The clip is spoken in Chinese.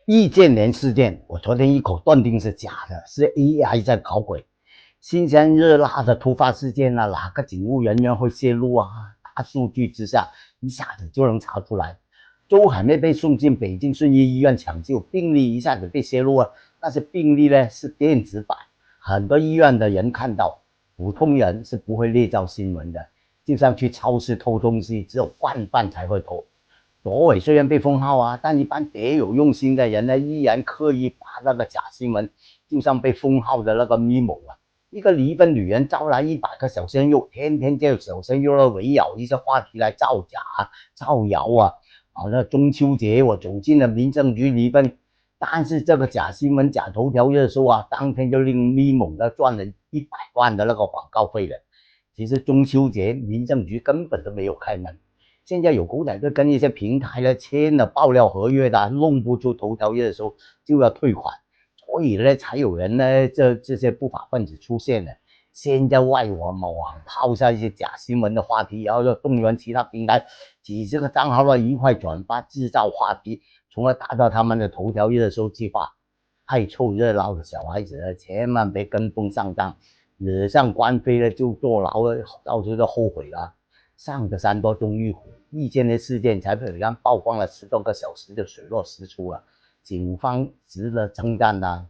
易建联事件，我昨天一口断定是假的，是 AI 在搞鬼。新鲜热辣的突发事件啊，哪个警务人员会泄露啊？大数据之下，一下子就能查出来。周海媚被送进北京顺义医院抢救，病历一下子被泄露了，但是病历呢是电子版，很多医院的人看到，普通人是不会列照新闻的。就像去超市偷东西，只有惯犯才会偷。左伟虽然被封号啊，但一般别有用心的人呢，依然刻意把那个假新闻，就像被封号的那个咪蒙啊，一个离婚女人招来100个小鲜肉，天天就有小鲜肉来围绕一些话题来造假、造谣啊。好，那中秋节我走进了民政局离婚，但是这个假新闻、假头条热搜啊，当天就令咪蒙的赚了100万的那个广告费了。其实中秋节民政局根本都没有开门。现在有狗仔队跟一些平台呢签了爆料合约的，弄不出头条热搜就要退款，所以呢才有人呢这些不法分子出现了。现在外网抛下一些假新闻的话题，然后就动员其他平台几十个账号的一块转发，制造话题，从而达到他们的头条热搜计划。爱凑热闹的小孩子呢，千万别跟风上当，惹上官非了就坐牢了，到时候就后悔了。上个山多终遇虎，易建联事件才被人曝光了10多个小时就水落石出了，警方值得称赞的。